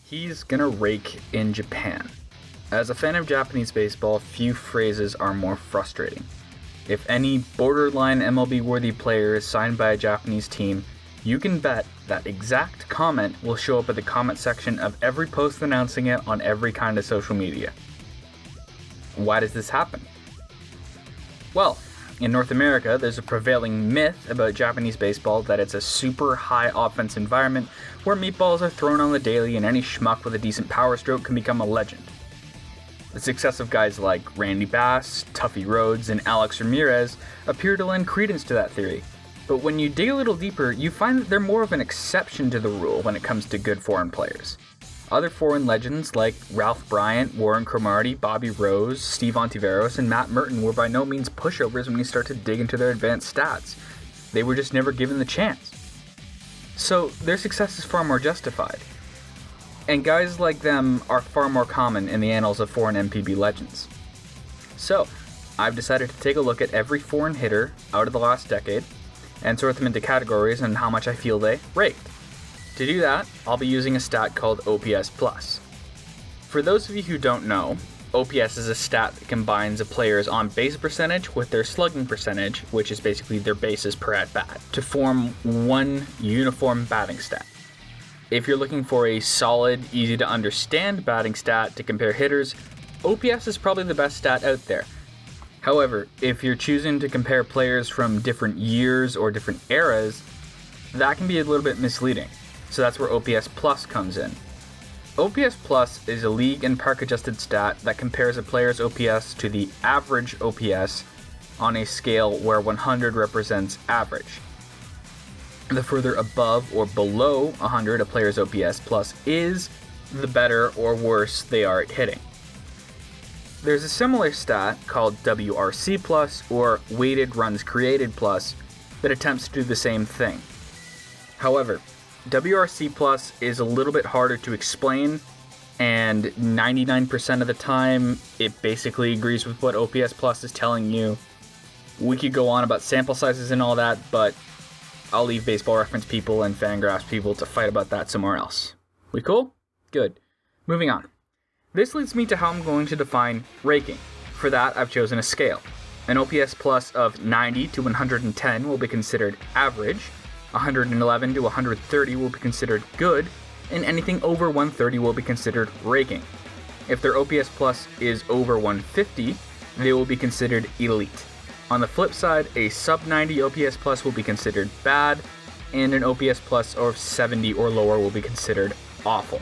He's gonna rake in Japan. As a fan of Japanese baseball, few phrases are more frustrating. If any borderline MLB-worthy player is signed by a Japanese team, you can bet that exact comment will show up at the comment section of every post announcing it on every kind of social media. Why does this happen? Well, in North America, there's a prevailing myth about Japanese baseball that it's a super high offense environment where meatballs are thrown on the daily and any schmuck with a decent power stroke can become a legend. The success of guys like Randy Bass, Tuffy Rhodes, and Alex Ramirez appear to lend credence to that theory. But when you dig a little deeper, you find that they're more of an exception to the rule when it comes to good foreign players. Other foreign legends like Ralph Bryant, Warren Cromartie, Bobby Rose, Steve Ontiveros, and Matt Merton were by no means pushovers when you start to dig into their advanced stats. They were just never given the chance. So their success is far more justified. And guys like them are far more common in the annals of foreign MPB legends. So, I've decided to take a look at every foreign hitter out of the last decade and sort them into categories and how much I feel they raked. To do that, I'll be using a stat called OPS+. For those of you who don't know, OPS is a stat that combines a player's on-base percentage with their slugging percentage, which is basically their bases per at-bat, to form one uniform batting stat. If you're looking for a solid, easy-to-understand batting stat to compare hitters, OPS is probably the best stat out there. However, if you're choosing to compare players from different years or different eras, that can be a little bit misleading. So that's where OPS Plus comes in. OPS Plus is a league and park adjusted stat that compares a player's OPS to the average OPS on a scale where 100 represents average. The further above or below 100 a player's OPS Plus is, the better or worse they are at hitting. There's a similar stat called WRC Plus or Weighted Runs Created Plus that attempts to do the same thing. However, WRC Plus is a little bit harder to explain, and 99% of the time, it basically agrees with what OPS Plus is telling you. We could go on about sample sizes and all that, but I'll leave Baseball Reference people and Fangraphs people to fight about that somewhere else. We cool? Good. Moving on. This leads me to how I'm going to define raking. For that, I've chosen a scale. An OPS Plus of 90 to 110 will be considered average, 111 to 130 will be considered good, and anything over 130 will be considered raking. If their OPS Plus is over 150, they will be considered elite. On the flip side, a sub 90 OPS Plus will be considered bad, and an OPS Plus of 70 or lower will be considered awful.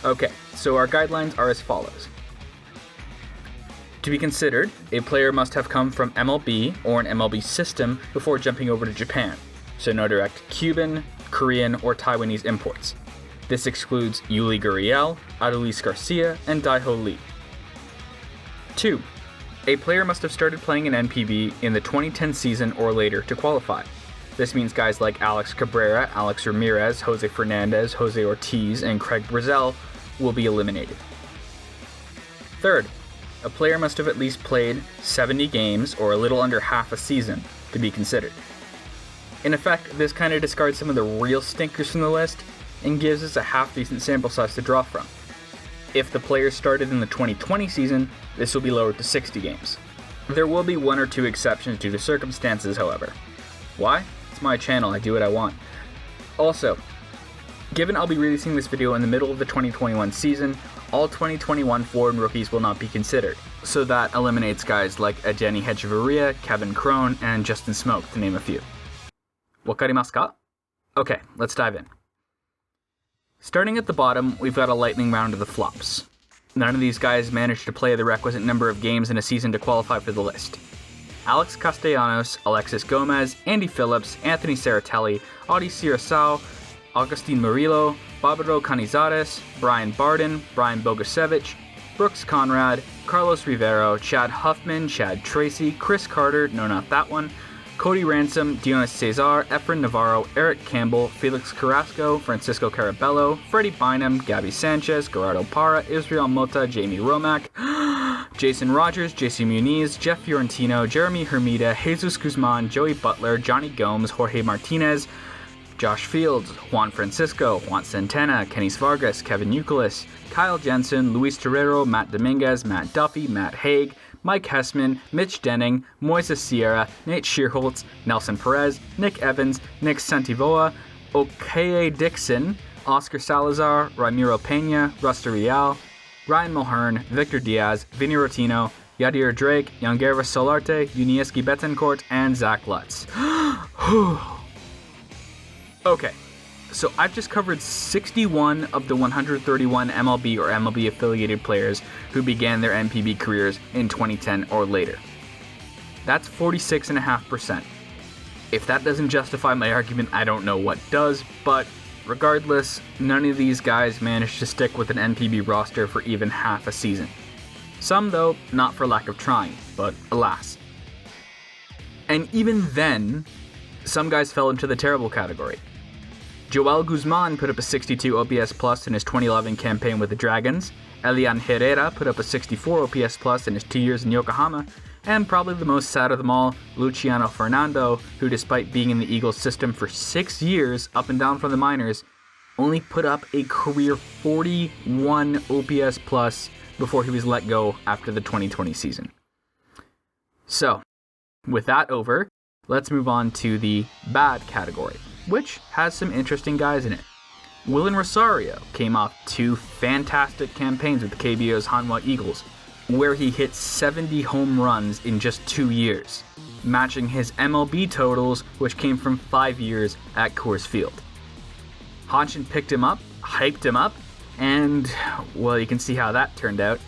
Okay, so our guidelines are as follows. To be considered, a player must have come from MLB or an MLB system before jumping over to Japan. So no direct Cuban, Korean, or Taiwanese imports. This excludes Yuli Gurriel, Adolis Garcia, and Daiho Lee. 2. A player must have started playing in NPB in the 2010 season or later to qualify. This means guys like Alex Cabrera, Alex Ramirez, Jose Fernandez, Jose Ortiz, and Craig Brazell will be eliminated. 3. A player must have at least played 70 games or a little under half a season to be considered. In effect, this kind of discards some of the real stinkers from the list and gives us a half-decent sample size to draw from. If the player started in the 2020 season, this will be lowered to 60 games. There will be one or two exceptions due to circumstances, however. Why? It's my channel, I do what I want. Also, given I'll be releasing this video in the middle of the 2021 season, all 2021 foreign rookies will not be considered, so that eliminates guys like Edeni Hechavarria, Kevin Cron, and Justin Smoke, to name a few. Wakarimasu ka? Okay, let's dive in. Starting at the bottom, we've got a lightning round of the flops. None of these guys managed to play the requisite number of games in a season to qualify for the list. Alex Castellanos, Alexis Gomez, Andy Phillips, Anthony Saratelli, Audie Sirasao, Agustin Murillo, Barbaro Canizares, Brian Barden, Brian Bogusevic, Brooks Conrad, Carlos Rivero, Chad Huffman, Chad Tracy, Chris Carter, no not that one, Cody Ransom, Dionis Cesar, Efren Navarro, Eric Campbell, Felix Carrasco, Francisco Carabello, Freddie Bynum, Gabby Sanchez, Gerardo Parra, Israel Mota, Jamie Romack, Jason Rogers, JC Muniz, Jeff Fiorentino, Jeremy Hermida, Jesus Guzman, Joey Butler, Johnny Gomes, Jorge Martinez, Josh Fields, Juan Francisco, Juan Santana, Kenny Vargas, Kevin Youkilis, Kyle Jensen, Luis Torrero, Matt Dominguez, Matt Duffy, Matt Haig, Mike Hessman, Mitch Denning, Moises Sierra, Nate Shearholtz, Nelson Perez, Nick Evans, Nick Santivoa, Okaye Dixon, Oscar Salazar, Ramiro Pena, Rusta Real, Ryan Mulhern, Victor Diaz, Vinny Rotino, Yadir Drake, Yangervis Solarte, Unieski Betancourt, and Zach Lutz. Okay, so I've just covered 61 of the 131 MLB or MLB affiliated players who began their NPB careers in 2010 or later. That's 46.5%. If that doesn't justify my argument, I don't know what does, but regardless, none of these guys managed to stick with an NPB roster for even half a season. Some, though, not for lack of trying, but alas. And even then, some guys fell into the terrible category. Joel Guzman put up a 62 OPS plus in his 2011 campaign with the Dragons, Elian Herrera put up a 64 OPS plus in his 2 years in Yokohama, and probably the most sad of them all, Luciano Fernando, who despite being in the Eagles system for 6 years, up and down from the minors, only put up a career 41 OPS plus before he was let go after the 2020 season. So, with that over, let's move on to the bad category, which has some interesting guys in it. Willen Rosario came off 2 fantastic campaigns with the KBO's Hanwha Eagles, where he hit 70 home runs in just 2 years, matching his MLB totals, which came from 5 years at Coors Field. Hanshin picked him up, hyped him up, and, well, you can see how that turned out.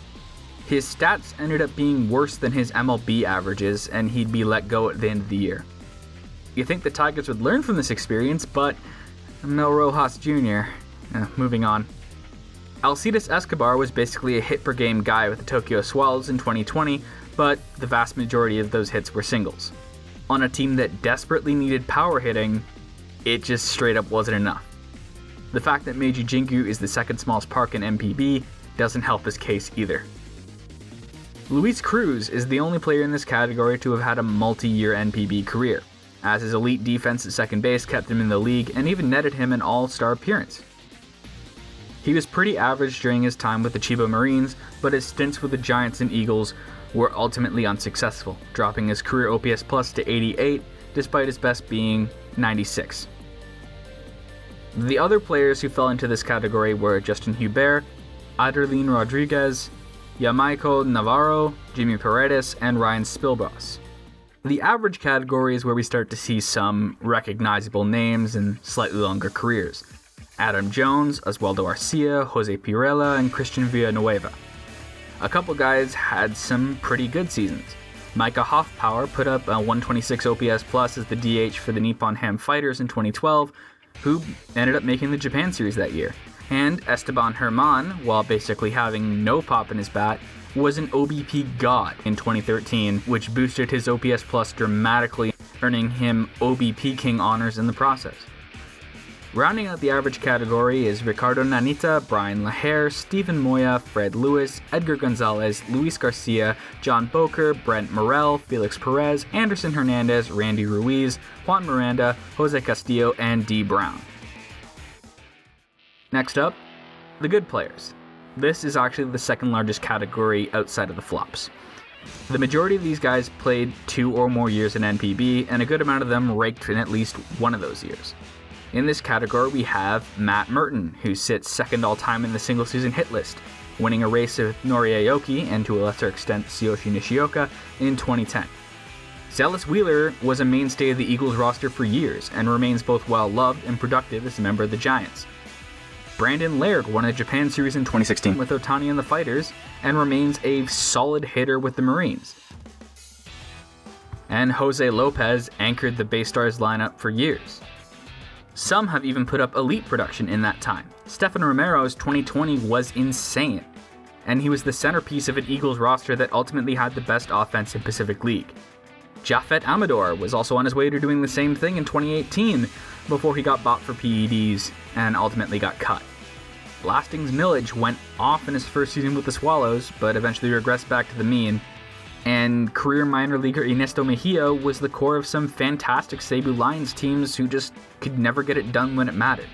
His stats ended up being worse than his MLB averages, and he'd be let go at the end of the year. You'd think the Tigers would learn from this experience, but Mel Rojas Jr. Moving on. Alcides Escobar was basically a hit-per-game guy with the Tokyo Swallows in 2020, but the vast majority of those hits were singles. On a team that desperately needed power hitting, it just straight up wasn't enough. The fact that Meiji Jingu is the second smallest park in MPB doesn't help his case either. Luis Cruz is the only player in this category to have had a multi-year NPB career, as his elite defense at second base kept him in the league and even netted him an all-star appearance. He was pretty average during his time with the Chiba Marines, but his stints with the Giants and Eagles were ultimately unsuccessful, dropping his career OPS plus to 88, despite his best being 96. The other players who fell into this category were Justin Hubert, Aderlin Rodriguez, Yamaiko Navarro, Jimmy Paredes, and Ryan Spilbros. The average category is where we start to see some recognizable names and slightly longer careers. Adam Jones, Oswaldo Arcia, Jose Pirela, and Christian Villanueva. A couple guys had some pretty good seasons. Micah Hoffpower put up a 126 OPS plus as the DH for the Nippon Ham Fighters in 2012, who ended up making the Japan Series that year. And Esteban Herman, while basically having no pop in his bat, was an OBP god in 2013, which boosted his OPS plus dramatically, earning him OBP King honors in the process. Rounding out the average category is Ricardo Nanita, Brian Lahair, Stephen Moya, Fred Lewis, Edgar Gonzalez, Luis Garcia, John Boker, Brent Morel, Felix Perez, Anderson Hernandez, Randy Ruiz, Juan Miranda, Jose Castillo, and D. Brown. Next up, the good players. This is actually the second largest category outside of the flops. The majority of these guys played 2 or more years in NPB, and a good amount of them raked in at least one of those years. In this category, we have Matt Merton, who sits second all-time in the single-season hit list, winning a race with Nori Aoki and to a lesser extent Tsuyoshi Nishioka in 2010. Zealous Wheeler was a mainstay of the Eagles roster for years and remains both well-loved and productive as a member of the Giants. Brandon Laird won a Japan Series in 2016 with Otani and the Fighters and remains a solid hitter with the Marines. And Jose Lopez anchored the Baystars lineup for years. Some have even put up elite production in that time. Stefan Romero's 2020 was insane, and he was the centerpiece of an Eagles roster that ultimately had the best offense in Pacific League. Japhet Amador was also on his way to doing the same thing in 2018 before he got bought for PEDs and ultimately got cut. Lasting's Millage went off in his first season with the Swallows, but eventually regressed back to the mean. And career minor leaguer Ernesto Mejia was the core of some fantastic Cebu Lions teams who just could never get it done when it mattered.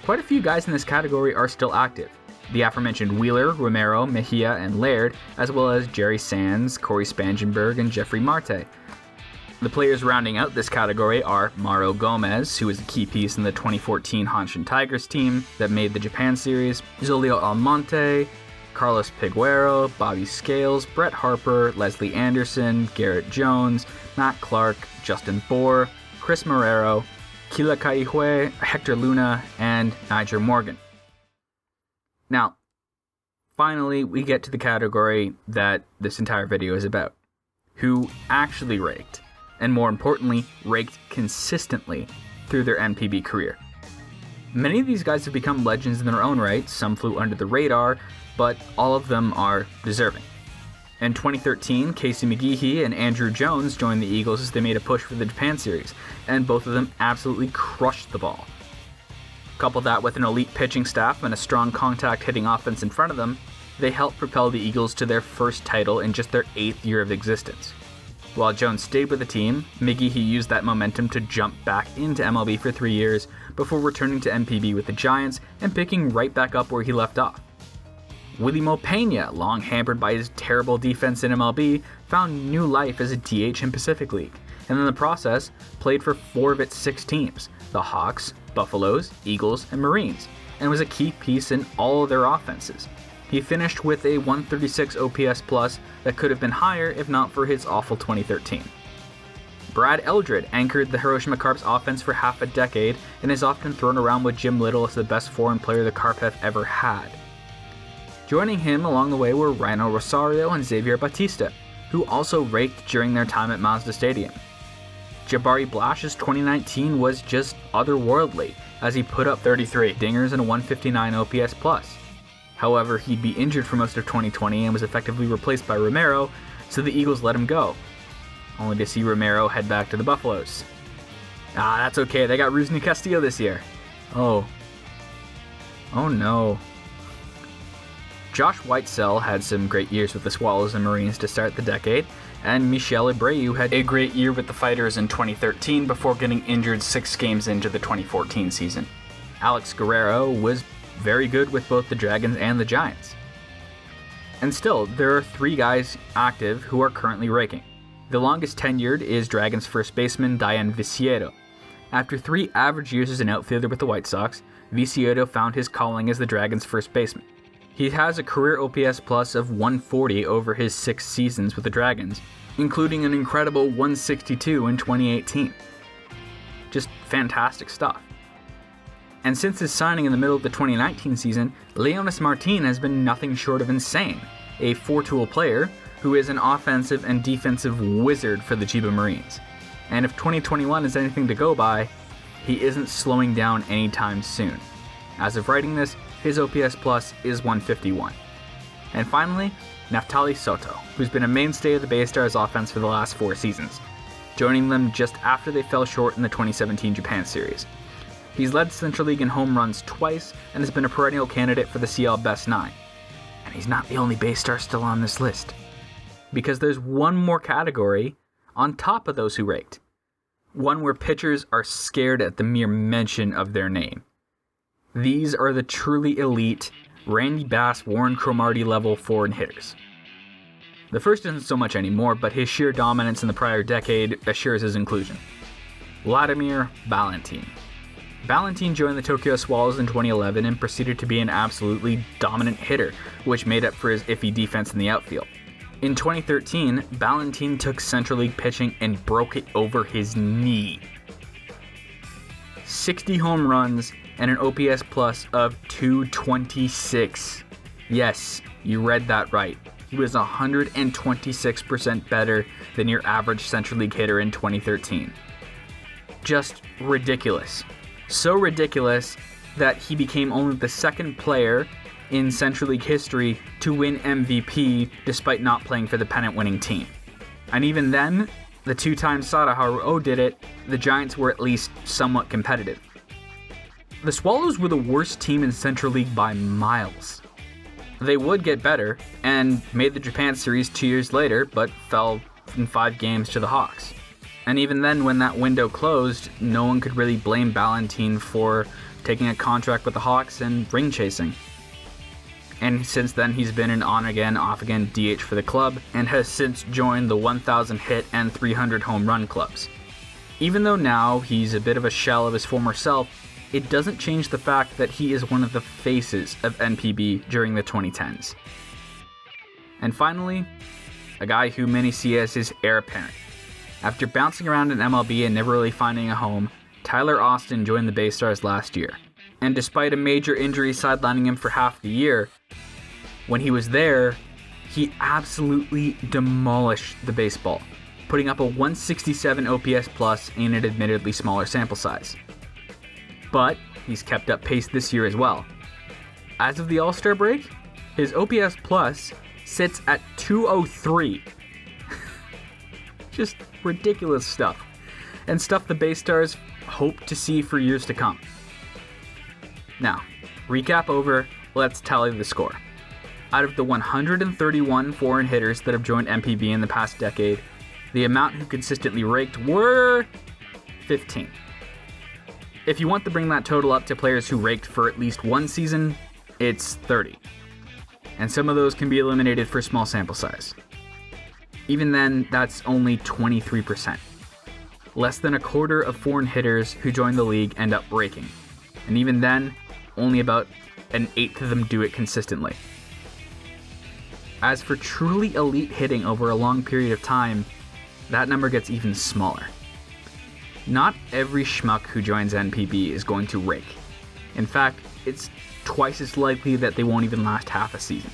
Quite a few guys in this category are still active. The aforementioned Wheeler, Romero, Mejia, and Laird, as well as Jerry Sands, Corey Spangenberg, and Jeffrey Marte. The players rounding out this category are Mauro Gomez, who was a key piece in the 2014 Hanshin Tigers team that made the Japan series, Zolio Almonte, Carlos Piguero, Bobby Scales, Brett Harper, Leslie Anderson, Garrett Jones, Matt Clark, Justin Bohr, Chris Marrero, Kila Kaihue, Hector Luna, and Niger Morgan. Now, finally, we get to the category that this entire video is about. Who actually raked, and more importantly, raked consistently through their NPB career. Many of these guys have become legends in their own right, some flew under the radar, but all of them are deserving. In 2013, Casey McGehee and Andrew Jones joined the Eagles as they made a push for the Japan series, and both of them absolutely crushed the ball. Couple that with an elite pitching staff and a strong contact hitting offense in front of them, they helped propel the Eagles to their first title in just their 8th year of existence. While Jones stayed with the team, McGehee used that momentum to jump back into MLB for 3 years before returning to NPB with the Giants and picking right back up where he left off. Willie Mo Pena, long hampered by his terrible defense in MLB, found new life as a DH in Pacific League, and in the process, played for 4 of its 6 teams, the Hawks, Buffaloes, Eagles, and Marines, and was a key piece in all of their offenses. He finished with a 136 OPS plus that could have been higher if not for his awful 2013. Brad Eldred anchored the Hiroshima Carps offense for half a decade and is often thrown around with Jim Little as the best foreign player the Carp have ever had. Joining him along the way were Rhino Rosario and Xavier Batista, who also raked during their time at Mazda Stadium. Jabari Blash's 2019 was just otherworldly, as he put up 33 dingers and a 159 OPS plus. However, he'd be injured for most of 2020 and was effectively replaced by Romero, so the Eagles let him go, only to see Romero head back to the Buffaloes. That's okay, they got Rusney Castillo this year. Oh no. Josh Whitesell had some great years with the Swallows and Marines to start the decade, and Michel Abreu had a great year with the Fighters in 2013 before getting injured 6 games into the 2014 season. Alex Guerrero was very good with both the Dragons and the Giants. And still, there are 3 guys active who are currently raking. The longest tenured is Dragons first baseman Dayan Viciedo. After 3 average years as an outfielder with the White Sox, Viciedo found his calling as the Dragons first baseman. He has a career OPS plus of 140 over his 6 seasons with the Dragons, including an incredible 162 in 2018. Just fantastic stuff. And since his signing in the middle of the 2019 season, Leonis Martin has been nothing short of insane, a 4-tool player who is an offensive and defensive wizard for the Chiba Marines. And if 2021 is anything to go by, he isn't slowing down anytime soon. As of writing this, his OPS plus is 151. And finally, Naftali Soto, who's been a mainstay of the Bay Stars offense for the last 4 seasons, joining them just after they fell short in the 2017 Japan series. He's led Central League in home runs twice and has been a perennial candidate for the CL Best 9. And he's not the only Bay Star still on this list, because there's one more category on top of those who raked. One where pitchers are scared at the mere mention of their name. These are the truly elite Randy Bass, Warren Cromartie level foreign hitters. The first isn't so much anymore, but his sheer dominance in the prior decade assures his inclusion. Vladimir Valentin. Valentin joined the Tokyo Swallows in 2011 and proceeded to be an absolutely dominant hitter, which made up for his iffy defense in the outfield. In 2013, Valentin took Central League pitching and broke it over his knee. 60 home runs and an OPS plus of 226. Yes, you read that right. He was 126% better than your average Central League hitter in 2013. Just ridiculous. So ridiculous that he became only the 2nd player in Central League history to win MVP despite not playing for the pennant-winning team. And even then, the 2-time Sadaharu did it, the Giants were at least somewhat competitive. The Swallows were the worst team in Central League by miles. They would get better, and made the Japan series 2 years later, but fell in 5 games to the Hawks. And even then, when that window closed, no one could really blame Ballantine for taking a contract with the Hawks and ring chasing. And since then, he's been an on-again, off-again DH for the club, and has since joined the 1,000 hit and 300 home run clubs. Even though now he's a bit of a shell of his former self, it doesn't change the fact that he is one of the faces of NPB during the 2010s. And finally, a guy who many see as his heir apparent. After bouncing around in MLB and never really finding a home, Tyler Austin joined the Bay Stars last year. And despite a major injury sidelining him for half the year, when he was there, he absolutely demolished the baseball, putting up a 167 OPS plus in an admittedly smaller sample size. But he's kept up pace this year as well. As of the All-Star break, his OPS plus sits at 203. Just ridiculous stuff, and stuff the Bay Stars hope to see for years to come. Now, recap over, let's tally the score. Out of the 131 foreign hitters that have joined NPB in the past decade, the amount who consistently raked were 15. If you want to bring that total up to players who raked for at least one season, it's 30. And some of those can be eliminated for small sample size. Even then, that's only 23%. Less than a quarter of foreign hitters who join the league end up raking. And even then, only about an eighth of them do it consistently. As for truly elite hitting over a long period of time, that number gets even smaller. Not every schmuck who joins NPB is going to rake. In fact, it's twice as likely that they won't even last half a season.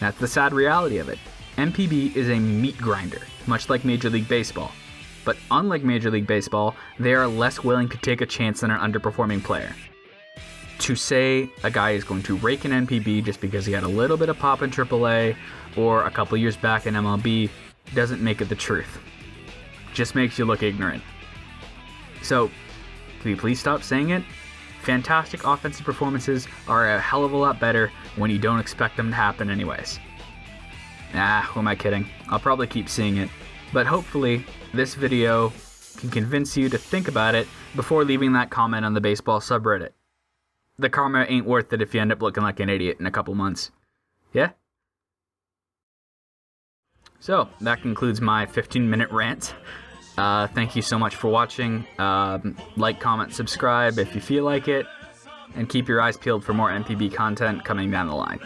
That's the sad reality of it. NPB is a meat grinder, much like Major League Baseball. But unlike Major League Baseball, they are less willing to take a chance than an underperforming player. To say a guy is going to rake in NPB just because he had a little bit of pop in AAA or a couple years back in MLB doesn't make it the truth. Just makes you look ignorant. So, can we please stop saying it? Fantastic offensive performances are a hell of a lot better when you don't expect them to happen anyways. Who am I kidding? I'll probably keep seeing it, but hopefully this video can convince you to think about it before leaving that comment on the baseball subreddit. The karma ain't worth it if you end up looking like an idiot in a couple months. Yeah? So, that concludes my 15-minute rant. Thank you so much for watching. Like, comment, subscribe if you feel like it, and keep your eyes peeled for more NPB content coming down the line.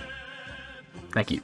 Thank you.